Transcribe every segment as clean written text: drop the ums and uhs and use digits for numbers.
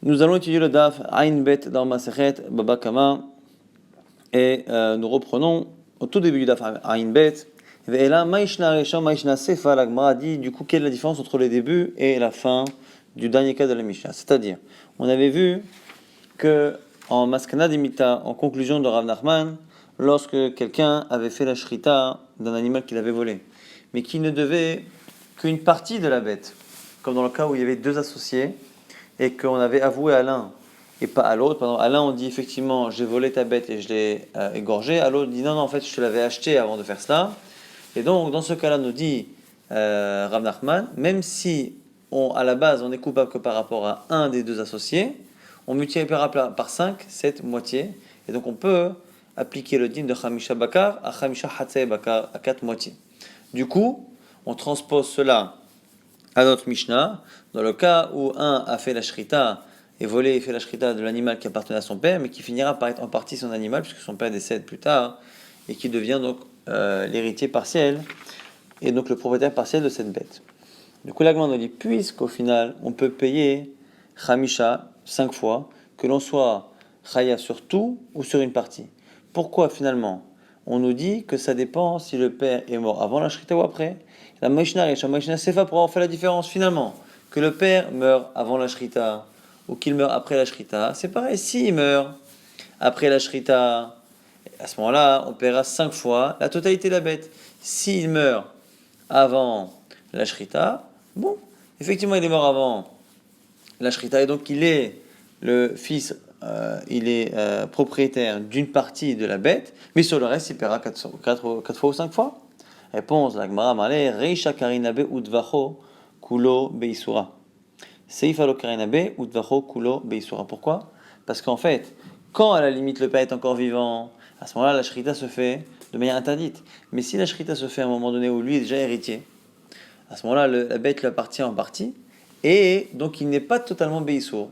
Nous allons étudier le Daf Ain Bet dans Masechet Baba Kama et nous reprenons au tout début du Daf Ain Bet. Et là, Maïshna Resha, Maïshna Sefa, la Gemara dit du coup quelle est la différence entre le début et la fin du dernier cas de la Mishnah. C'est-à-dire, on avait vu que en Maskana Demita, en conclusion de Rav Nachman, lorsque quelqu'un avait fait la shrita d'un animal qu'il avait volé, mais qui ne devait qu'une partie de la bête, comme dans le cas où il y avait deux associés, et qu'on avait avoué à l'un et pas à l'autre. Pardon, à l'un on dit effectivement j'ai volé ta bête et je l'ai égorgée, à l'autre on dit non, en fait je te l'avais acheté avant de faire cela. Et donc dans ce cas-là nous dit Rav Nachman, même si à la base on est coupable que par rapport à un des deux associés, on multiplie par 5 cette moitié, et donc on peut appliquer le din de Chamisha Bakar à Chamisha Hatzei Bakar, à 4 moitiés. Du coup on transpose cela à notre Mishnah, dans le cas où un a fait la shrita et volé et fait la shrita de l'animal qui appartenait à son père, mais qui finira par être en partie son animal, puisque son père décède plus tard, et qui devient donc l'héritier partiel, et donc le propriétaire partiel de cette bête. Du coup, l'agma nous dit, puisqu'au final, on peut payer Khamisha 5 fois, que l'on soit Khaya sur tout ou sur une partie. Pourquoi finalement on nous dit que ça dépend si le père est mort avant la shrita ou après. La Mishnah et la Mishnah Sefa pour avoir fait la différence finalement. Que le père meurt avant la shrita ou qu'il meurt après la shrita, c'est pareil. S'il meurt après la shrita, à ce moment-là, on paiera 5 fois la totalité de la bête. S'il meurt avant la shrita, bon, effectivement il est mort avant la shrita et donc il est le fils, il est propriétaire d'une partie de la bête, mais sur le reste il paiera 4 fois ou 5 fois. Réponse, la Gemara Malé, Reisha Karinabe Udvacho Kulo Beisura. Seif alo Karinabe Udvacho Kulo Beisura. Pourquoi? Parce qu'en fait, quand à la limite le père est encore vivant, à ce moment-là la shrita se fait de manière interdite. Mais si la shrita se fait à un moment donné où lui est déjà héritier, à ce moment-là la bête lui appartient en partie, et donc il n'est pas totalement Beisur.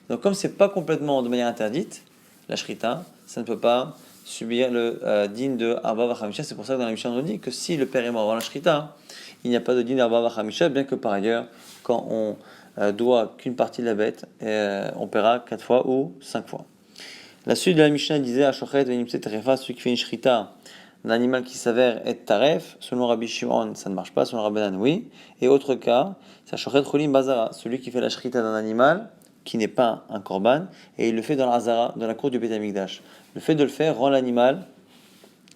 Donc comme c'est pas complètement de manière interdite, la shrita, ça ne peut pas subir le din de Arba Vachamisha. C'est pour ça que dans la Mishnah on dit que si le père est mort avant la shrita, il n'y a pas de din d'Arba Vachamisha, bien que par ailleurs, quand on doit qu'une partie de la bête, on paiera 4 fois ou 5 fois. La suite de la Mishnah disait Ashochet venimse terefa, celui qui fait une shrita d'un animal qui s'avère être taref, selon Rabbi Shimon, ça ne marche pas, selon Rabbi Dan, oui. Et autre cas, c'est Ashochet cholim bazara, celui qui fait la shrita d'un animal qui n'est pas un korban, et il le fait dans l'Azara, dans la cour du Beth Amikdash. Le fait de le faire rend l'animal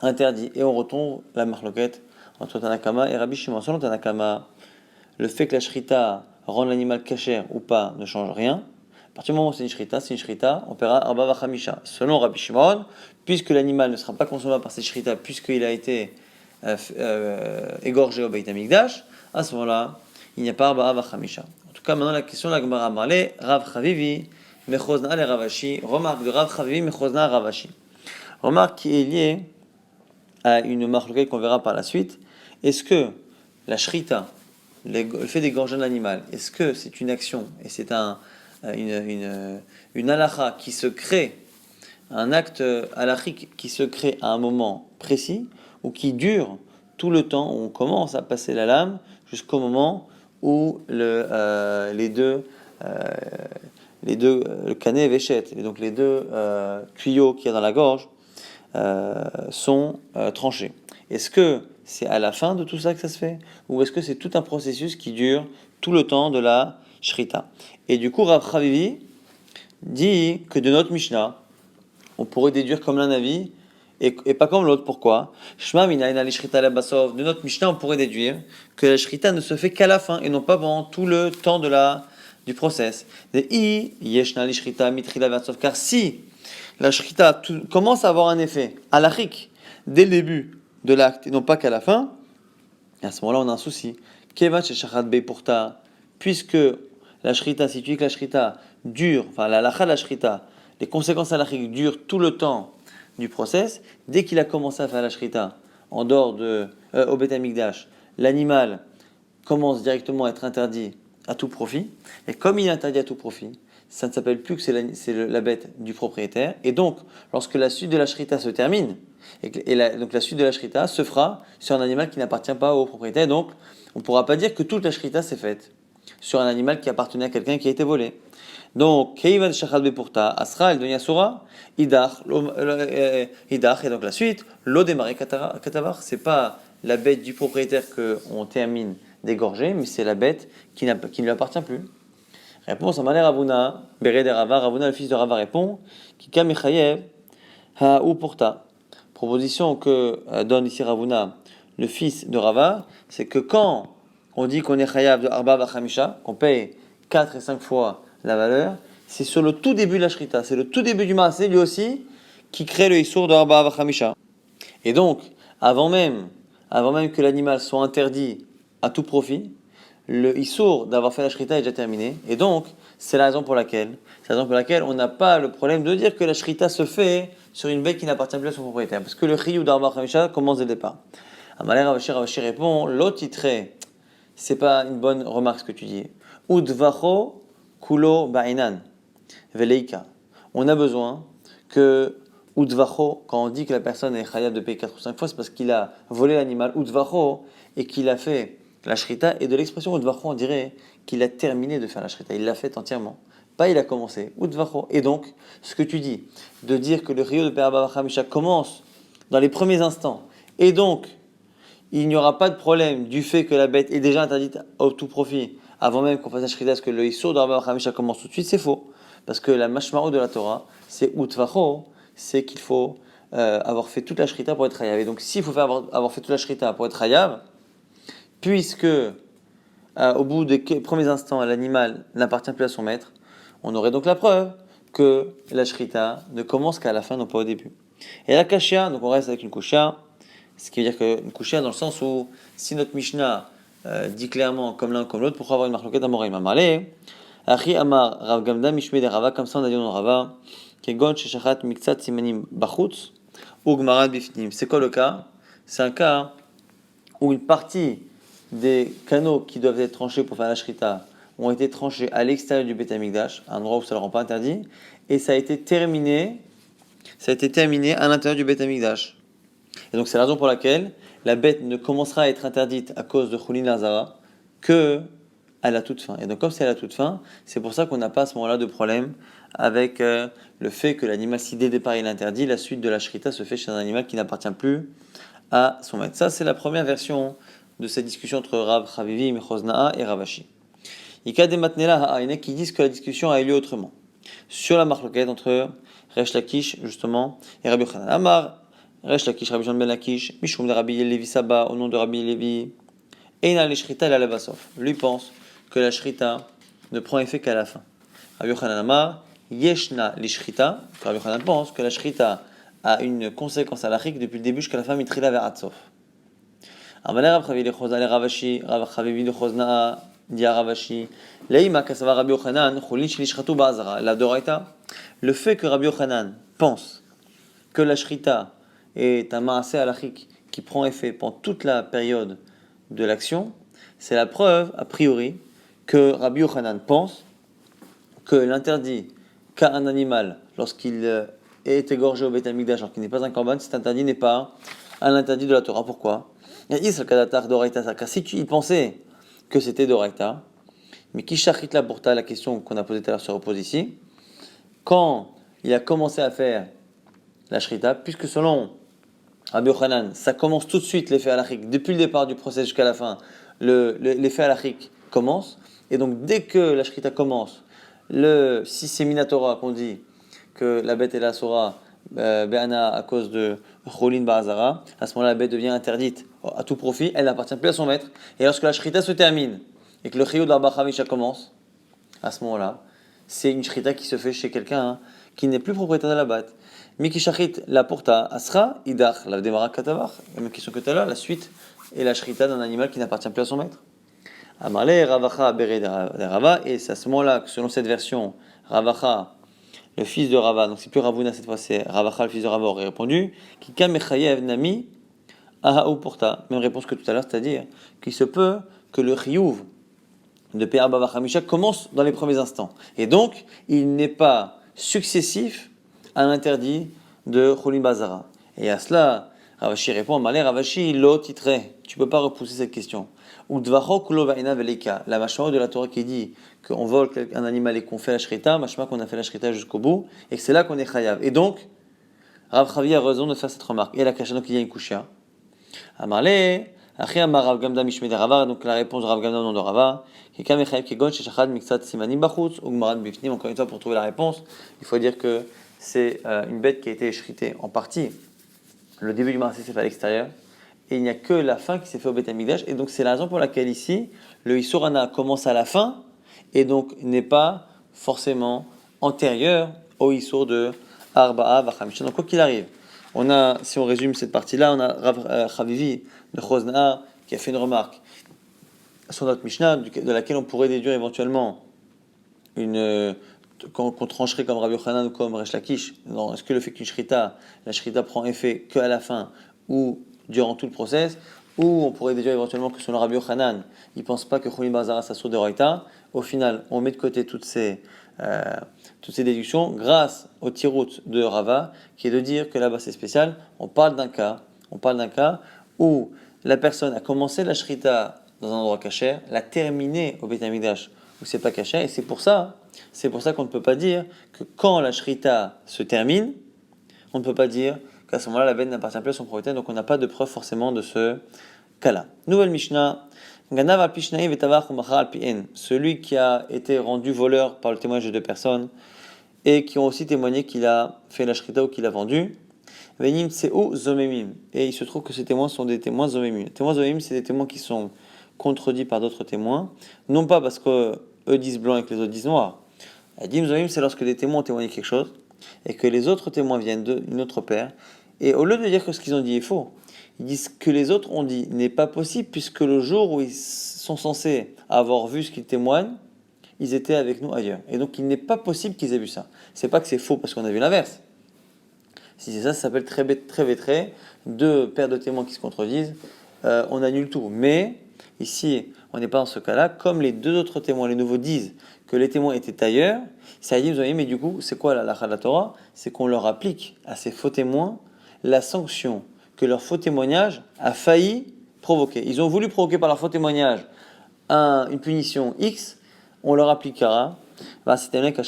interdit, et on retombe la marloquette entre Tanakama et Rabbi Shimon. Selon Tanakama, le fait que la shrita rend l'animal kasher ou pas ne change rien. À partir du moment où c'est une shrita, on paiera Arba Vachamisha. Selon Rabbi Shimon, puisque l'animal ne sera pas consommable par cette shrita, puisqu'il a été égorgé au Beit Amikdash, à ce moment-là, il n'y a pas Arba Vachamisha. En tout cas, maintenant la question de la Gemara Marlé, Rav Chavivi, Mechozna le Ravashi, remarque de Rav Chavivi, Mechozna Ravashi. Remarque qui est liée à une marque qu'on verra par la suite. Est-ce que la shrita, le fait d'égorger un animal, est-ce que c'est une action et c'est une halakha qui se crée, un acte halachique qui se crée à un moment précis ou qui dure tout le temps où on commence à passer la lame jusqu'au moment où les deux le canet et véchette, et donc les deux tuyaux qu'il y a dans la gorge sont tranchés. Est-ce que c'est à la fin de tout ça que ça se fait, ou est-ce que c'est tout un processus qui dure tout le temps de la shrita? Et du coup, Rav Chavivi dit que de notre Mishnah, on pourrait déduire comme l'un avis et pas comme l'autre. Pourquoi? Shma minayin ali shrita la basov. De notre Mishnah, on pourrait déduire que la shrita ne se fait qu'à la fin et non pas pendant tout le temps du process. Car si la shrita commence à avoir un effet halachique dès le début de l'acte et non pas qu'à la fin, à ce moment-là on a un souci. Puisque la shrita, si tu dis que la shrita dure, enfin la halacha de la shrita, les conséquences halachiques durent tout le temps du process, dès qu'il a commencé à faire la shrita en dehors au Beth Amikdash, l'animal commence directement à être interdit à tout profit, et comme il est interdit à tout profit, ça ne s'appelle plus que c'est la bête du propriétaire, et donc lorsque la suite de la shrita se termine, donc la suite de la shrita se fera sur un animal qui n'appartient pas au propriétaire, donc on ne pourra pas dire que toute la shrita s'est faite. sur un animal qui appartenait à quelqu'un qui a été volé. Donc, Keivan Shachal Beporta, Asra, elle devient Asura, Idach, et donc la suite, Lo Demare Katavar, c'est pas la bête du propriétaire qu'on termine d'égorger, mais c'est la bête qui ne lui appartient plus. Réponse à Malé Ravuna, Béré de Rava, Ravuna, le fils de Rava, répond Kika Mechayev, Ha ou Porta. Proposition que donne ici Ravuna, le fils de Rava, c'est que quand on dit qu'on est Chayav de Arba Vachamisha, qu'on paye 4 et 5 fois la valeur, c'est sur le tout début de la Shrita, c'est le tout début du Maasé, lui aussi, qui crée le Issour de Arba Vachamisha. Et donc, avant même que l'animal soit interdit à tout profit, le Issour d'avoir fait la Shrita est déjà terminé. Et donc, c'est la raison pour laquelle on n'a pas le problème de dire que la Shrita se fait sur une bête qui n'appartient plus à son propriétaire. Parce que le Chiyuv d'Arba Vachamisha commence dès le départ. Amalé Ravashi répond, l'autre titré, c'est pas une bonne remarque ce que tu dis. Udvacho kulo ba'inan veleika. On a besoin que Udvacho, quand on dit que la personne est chayav de payer 4 ou 5 fois, c'est parce qu'il a volé l'animal Udvacho et qu'il a fait la shrita. Et de l'expression Udvacho, on dirait qu'il a terminé de faire la shrita. Il l'a fait entièrement. Pas il a commencé. Udvacho. Et donc, ce que tu dis, de dire que le rio de Perabba Vachamisha commence dans les premiers instants, et donc il n'y aura pas de problème du fait que la bête est déjà interdite au tout profit, avant même qu'on fasse la shrita, parce que le Issour d'Arba Vachamisha commence tout de suite, c'est faux. Parce que la mashmaro de la Torah, c'est Utvacho, c'est qu'il faut avoir fait toute la shrita pour être chayav. Et donc, s'il faut avoir fait toute la shrita pour être chayav, puisque au bout des premiers instants, l'animal n'appartient plus à son maître, on aurait donc la preuve que la shrita ne commence qu'à la fin, non pas au début. Et la kashia, donc on reste avec une kusha, ce qui veut dire qu'une kusha dans le sens où si notre Mishnah dit clairement comme l'un comme l'autre, pourquoi avoir une marloquette à Moraïm Amalé Achi Amar Rav Gamda Mishme de Rava, comme ça on a dit dans Rava, Kegon Sheshachat Miktsat Simanim Bachutz ou Gmarad Bifnim. C'est quoi le cas? C'est un cas où une partie des canaux qui doivent être tranchés pour faire la shrita ont été tranchés à l'extérieur du Beth Amikdash, un endroit où ça ne leur rend pas interdit, et ça a été terminé à l'intérieur du Beth Amikdash. Et donc c'est la raison pour laquelle la bête ne commencera à être interdite à cause de Choulin Lazara que à la toute fin. Et donc comme c'est à la toute fin, c'est pour ça qu'on n'a pas à ce moment-là de problème avec le fait que l'animal, si dès le départ il est interdit, la suite de la shrita se fait chez un animal qui n'appartient plus à son maître. Ça c'est la première version de cette discussion entre Rav Chavivi, Mechozna'a et Ravashi. Il y a des matnela ha'ayne qui disent que la discussion a eu lieu autrement. Sur la marloquette entre Resh Lakish justement et Rabbi Yochanan. Amar Resh Lakish, Rabbi Jean ben Lakish, Mishum de Rabbi Levi Saba, au nom de Rabbi Levi, Eina le shrita la levasof. Lui pense que la shrita ne prend effet qu'à la fin. Rabbi Yochanan Amar Yeshna li shrita. Rabbi Yochanan pense que la shrita a une conséquence halachique depuis le début jusqu'à la fin, mitrila vers Atsof. Amalé Rav Chavivi le Ravashi, Rav Chavivi le Chozna'a, dit à Ravashi, Leima kasava Rabbi Yochanan, Chulin shli shratu ba'azara. La doraita, le fait que Rabbi Yochanan pense que la shrita est un maasé halachique qui prend effet pendant toute la période de l'action, c'est la preuve, a priori, que Rabbi Yochanan pense que l'interdit qu'a un animal lorsqu'il est égorgé au Beth Amikdash, alors qu'il n'est pas un korban, cet interdit n'est pas un interdit de la Torah. Pourquoi? Si il pensait que c'était d'Oraita, mais qui shachit la porta, la question qu'on a posée tout à l'heure se repose ici, quand il a commencé à faire la shrita, puisque selon Rabbi Yochanan, ça commence tout de suite l'effet halachique, depuis le départ du procès jusqu'à la fin, l'effet halachique commence, et donc dès que la shrita commence, si c'est Minatora qu'on dit que la bête est la Sora, Be'ana à cause de Cholin Ba'azara, à ce moment-là la bête devient interdite à tout profit, elle n'appartient plus à son maître, et lorsque la shrita se termine, et que le chiyuv d'Arba Chamisha commence, à ce moment-là, c'est une shrita qui se fait chez quelqu'un qui n'est plus propriétaire de la bête. Miki shachit la porta asra idach la demara katavar. La même question que tout à l'heure, la suite est la shrita d'un animal qui n'appartient plus à son maître. Amalé Ravacha bere de Rava, et c'est à ce moment-là que selon cette version, Ravacha, le fils de Rava, donc c'est plus Ravuna cette fois, c'est Ravacha le fils de Rava aurait répondu qui kamechayev nami aha ou porta. Même réponse que tout à l'heure, c'est-à-dire qu'il se peut que le chiyuv de Pe'ah Bava Chamisha commence dans les premiers instants. Et donc, il n'est pas successif à l'interdit de Cholim Bazara. Et à cela, Ravashi répond, Malé Ravashi, lo titré. Tu ne peux pas repousser cette question. ou dvacho kulo va'ina velika. La mashma de la Torah qui dit qu'on vole un animal et qu'on fait la shrita, mashma qu'on a fait la shrita jusqu'au bout, et que c'est là qu'on est chayav. Et donc, Rav Chavi a raison de faire cette remarque. Et la Kashana qui y a une kushia. Amarle, Achi Amar Rav Gamda Mishmei de Rava, donc la réponse de Rav Gamda au nom de Rava, qui Kam Echayev Kegon Sheshachad Miksat Simanim Bachutz, ou Gmaran Bifnim. Encore une fois, pour trouver la réponse, il faut dire que c'est une bête qui a été shritée en partie. Le début du marché s'est fait à l'extérieur, et il n'y a que la fin qui s'est fait au Beth Amikdash, et donc c'est la raison pour laquelle ici, le Isurana commence à la fin, et donc n'est pas forcément antérieur au Isur de Arba'a Vachamisha. Donc quoi qu'il arrive, on a, si on résume cette partie-là, on a Rav Chavivi de Chozna'a qui a fait une remarque sur notre Mishnah, de laquelle on pourrait déduire éventuellement qu'on trancherait comme Rabbi Yochanan ou comme Resh Lakish. Est-ce que le fait qu'une la shrita prend effet qu'à la fin ou durant tout le process, ou on pourrait déduire éventuellement que selon Rabbi Yochanan, il ne pense pas que Chulin Bazara s'assure de Roïta. Au final, on met de côté toutes ces déductions grâce au tirout de Rava, qui est de dire que là-bas c'est spécial. On parle d'un cas où la personne a commencé la shrita dans un endroit caché, l'a terminé au Beit Hamikdash où c'est pas caché, et c'est pour ça qu'on ne peut pas dire que quand la shrita se termine, on ne peut pas dire qu'à ce moment-là la bête n'appartient plus à son propriétaire, donc on n'a pas de preuve forcément de ce cas-là. Nouvelle Mishnah. Celui qui a été rendu voleur par le témoignage de deux personnes et qui ont aussi témoigné qu'il a fait la shrita ou qu'il a vendu. Et il se trouve que ces témoins sont des témoins zomemim. Les témoins zomemim, c'est des témoins qui sont contredits par d'autres témoins, non pas parce qu'eux disent blanc et que les autres disent noir. Adim zomemim, c'est lorsque des témoins ont témoigné quelque chose et que les autres témoins viennent d'une autre paire. Et au lieu de dire que ce qu'ils ont dit est faux, ils disent que les autres ont dit n'est pas possible puisque le jour où ils sont censés avoir vu ce qu'ils témoignent, ils étaient avec nous ailleurs. Et donc il n'est pas possible qu'ils aient vu ça. C'est pas que c'est faux parce qu'on a vu l'inverse. Si c'est ça, ça s'appelle très vétré. Deux paires de témoins qui se contredisent, on annule tout. Mais ici, on n'est pas dans ce cas-là. Comme les deux autres témoins, les nouveaux, disent que les témoins étaient ailleurs, ça dit, vous voyez, mais du coup, c'est quoi la Torah ? C'est qu'on leur applique à ces faux témoins la sanction que leur faux témoignage a failli provoquer. Ils ont voulu provoquer par leur faux témoignage une punition X, on leur appliquera. C'était un cas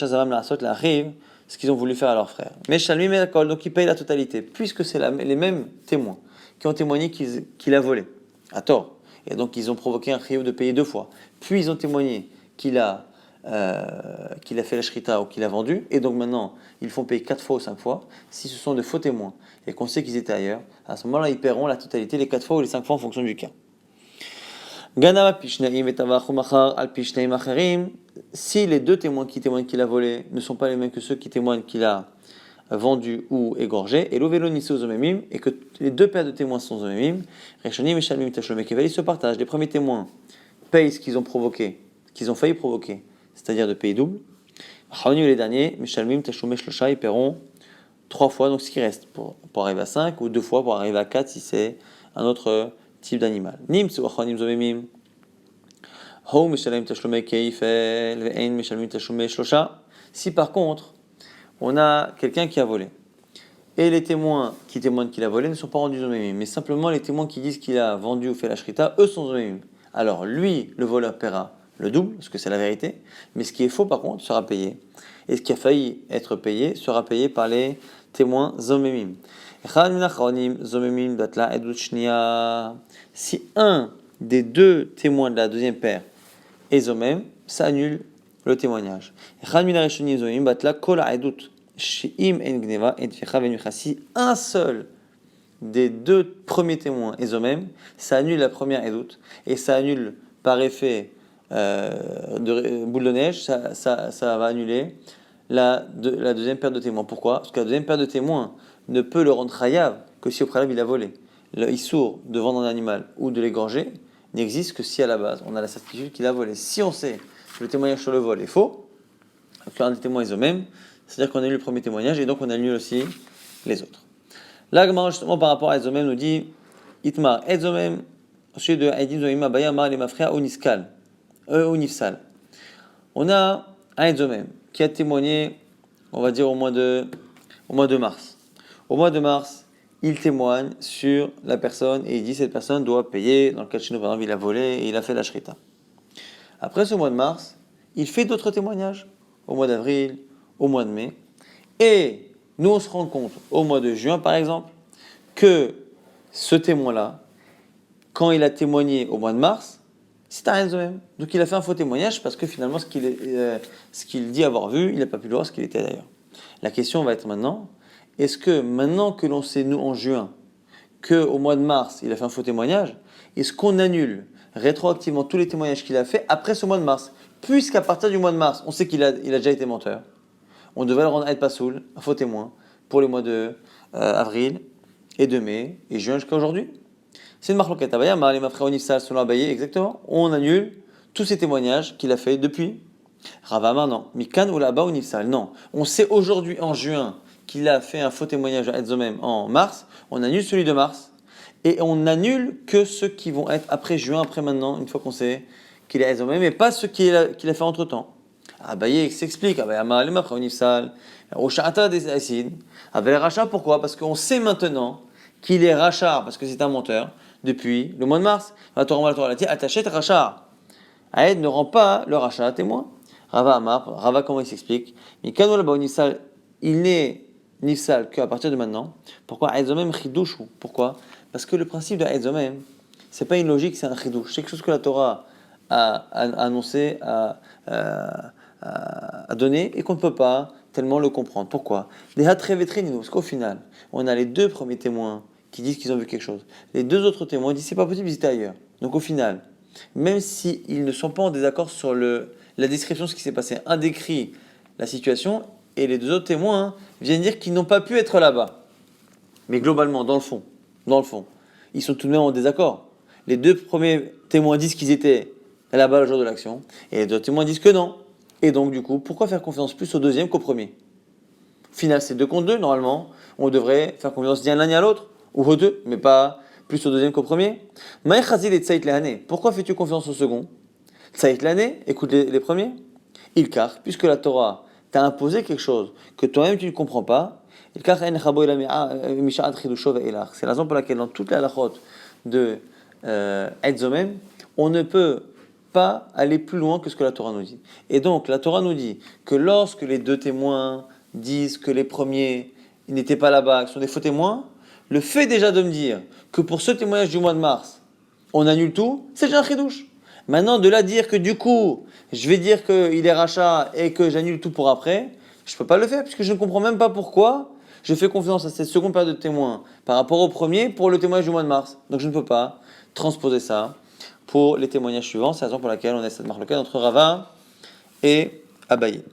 la rive, ce qu'ils ont voulu faire à leurs frères. Mais Shalmi Medakol, donc ils payent la totalité, puisque c'est les mêmes témoins qui ont témoigné qu'il a volé, à tort. Et donc ils ont provoqué un chiyuv de payer deux fois. Puis ils ont témoigné qu'il a fait la shrita ou qu'il a vendu, et donc maintenant ils font payer 4 fois ou 5 fois. Si ce sont de faux témoins et qu'on sait qu'ils étaient ailleurs, à ce moment-là ils paieront la totalité, les 4 fois ou les 5 fois en fonction du cas. Si les deux témoins qui témoignent qu'il a volé ne sont pas les mêmes que ceux qui témoignent qu'il a vendu ou égorgé, et que les deux paires de témoins sont zomemim, ils se partagent. Les premiers témoins payent ce qu'ils ont provoqué, qu'ils ont failli provoquer, c'est-à-dire de payer double. Les derniers, ils paieront 3 fois, donc ce qui reste, pour arriver à 5, ou 2 fois pour arriver à 4 si c'est un autre type d'animal. Si par contre, on a quelqu'un qui a volé, et les témoins qui témoignent qu'il a volé ne sont pas rendus zomemim, mais simplement les témoins qui disent qu'il a vendu ou fait la shrita, eux sont zomemim. Alors lui, le voleur, paiera le double, parce que c'est la vérité, mais ce qui est faux par contre sera payé. Et ce qui a failli être payé sera payé par les témoins zomemim. Si un des deux témoins de la deuxième paire est zomem, ça annule le témoignage. Si un seul des deux premiers témoins est zomem, ça annule la première edout, et ça annule par effet de boule de neige, ça va annuler la deuxième paire de témoins. Pourquoi ? Parce que la deuxième paire de témoins ne peut le rendre chayav que si au préalable il a volé. Le issour de vendre un animal ou de l'égorger n'existe que si à la base on a la certitude qu'il a volé. Si on sait que le témoignage sur le vol est faux, qu'un des témoins est eux-mêmes, c'est-à-dire qu'on annule le premier témoignage et donc on annule aussi les autres. Là, justement par rapport à Ezomem nous dit Itmar, Ezomem, au sujet de Aidim Zomim Abaya Amar les Mafria Uniskal, Unifsal. On a un Ezomem qui a témoigné, on va dire au mois de mars. Au mois de mars, il témoigne sur la personne et il dit cette personne doit payer. Dans le cas de chez nous, par exemple, il a volé et il a fait la shrita. Après ce mois de mars, il fait d'autres témoignages, au mois d'avril, au mois de mai. Et nous, on se rend compte, au mois de juin, par exemple, que ce témoin-là, quand il a témoigné au mois de mars, c'est un même. Donc il a fait un faux témoignage parce que finalement, ce qu'il dit avoir vu, il n'a pas pu le voir ce qu'il était d'ailleurs. La question va être maintenant, est-ce que maintenant que l'on sait, nous, en juin, qu'au mois de mars, il a fait un faux témoignage, est-ce qu'on annule rétroactivement tous les témoignages qu'il a fait après ce mois de mars? Puisqu'à partir du mois de mars, on sait qu'il a déjà été menteur, on devait le rendre Aïd Pasoul, un faux témoin, pour les mois de avril et de mai et juin jusqu'à aujourd'hui. C'est une marloquette. Abaya, Ma'alim Afra Onifsal, selon Abaye, exactement. On annule tous ces témoignages qu'il a fait depuis. Ravama, non. Mikan ou là-bas Onifsal, non. On sait aujourd'hui, en juin, qu'il a fait un faux témoignage à Edzomem en mars. On annule celui de mars. Et on annule que ceux qui vont être après juin, après maintenant, une fois qu'on sait qu'il est à Edzomem, mais pas ceux qu'il a fait entre temps. Abaye s'explique. Abaya, Ma'alim Afra Onifsal. Osha'ata des Aïsid. Abaya Racha, pourquoi? Parce qu'on sait maintenant qu'il est rachar, parce que c'est un menteur, depuis le mois de mars. La Torah l'a dit, attachet rachar. Aïd ne rend pas le rachat à témoin. Rava Amar, Rava comment il s'explique? Mais quand on nifsal, il n'est nifsal qu'à partir de maintenant. Pourquoi Aïdzomem chidouchou? Pourquoi? Parce que le principe de Aïdzomem, c'est pas une logique, c'est un chidouch. C'est quelque chose que la Torah a annoncé, a donné, et qu'on ne peut pas tellement le comprendre. Pourquoi? Parce qu'au final, on a les deux premiers témoins qui disent qu'ils ont vu quelque chose. Les deux autres témoins disent c'est pas possible, ils étaient ailleurs. Donc au final, même s'ils ne sont pas en désaccord sur la description de ce qui s'est passé, un décrit la situation et les deux autres témoins viennent dire qu'ils n'ont pas pu être là-bas. Mais globalement, dans le fond, ils sont tout de même en désaccord. Les deux premiers témoins disent qu'ils étaient là-bas le jour de l'action et les deux témoins disent que non. Et donc du coup, pourquoi faire confiance plus au deuxième qu'au premier? Au final, c'est 2 contre 2, normalement. On devrait faire confiance l'un à l'autre, ou aux deux, mais pas plus au deuxième qu'au premier. Pourquoi fais-tu confiance au second? Tsaït l'année, écoute les premiers. Il car, puisque la Torah t'a imposé quelque chose que toi-même tu ne comprends pas, c'est la raison pour laquelle dans toute la halachot de Edzomem, on ne peut pas aller plus loin que ce que la Torah nous dit. Et donc, la Torah nous dit que lorsque les deux témoins disent que les premiers n'étaient pas là-bas, que sont des faux témoins, le fait déjà de me dire que pour ce témoignage du mois de mars, on annule tout, c'est déjà un chidouche. Maintenant, de là dire que du coup, je vais dire qu'il est rachat et que j'annule tout pour après, je ne peux pas le faire puisque je ne comprends même pas pourquoi je fais confiance à cette seconde période de témoin par rapport au premier pour le témoignage du mois de mars. Donc je ne peux pas transposer ça pour les témoignages suivants. C'est la raison pour laquelle on a cette marque entre Rava et Abaye.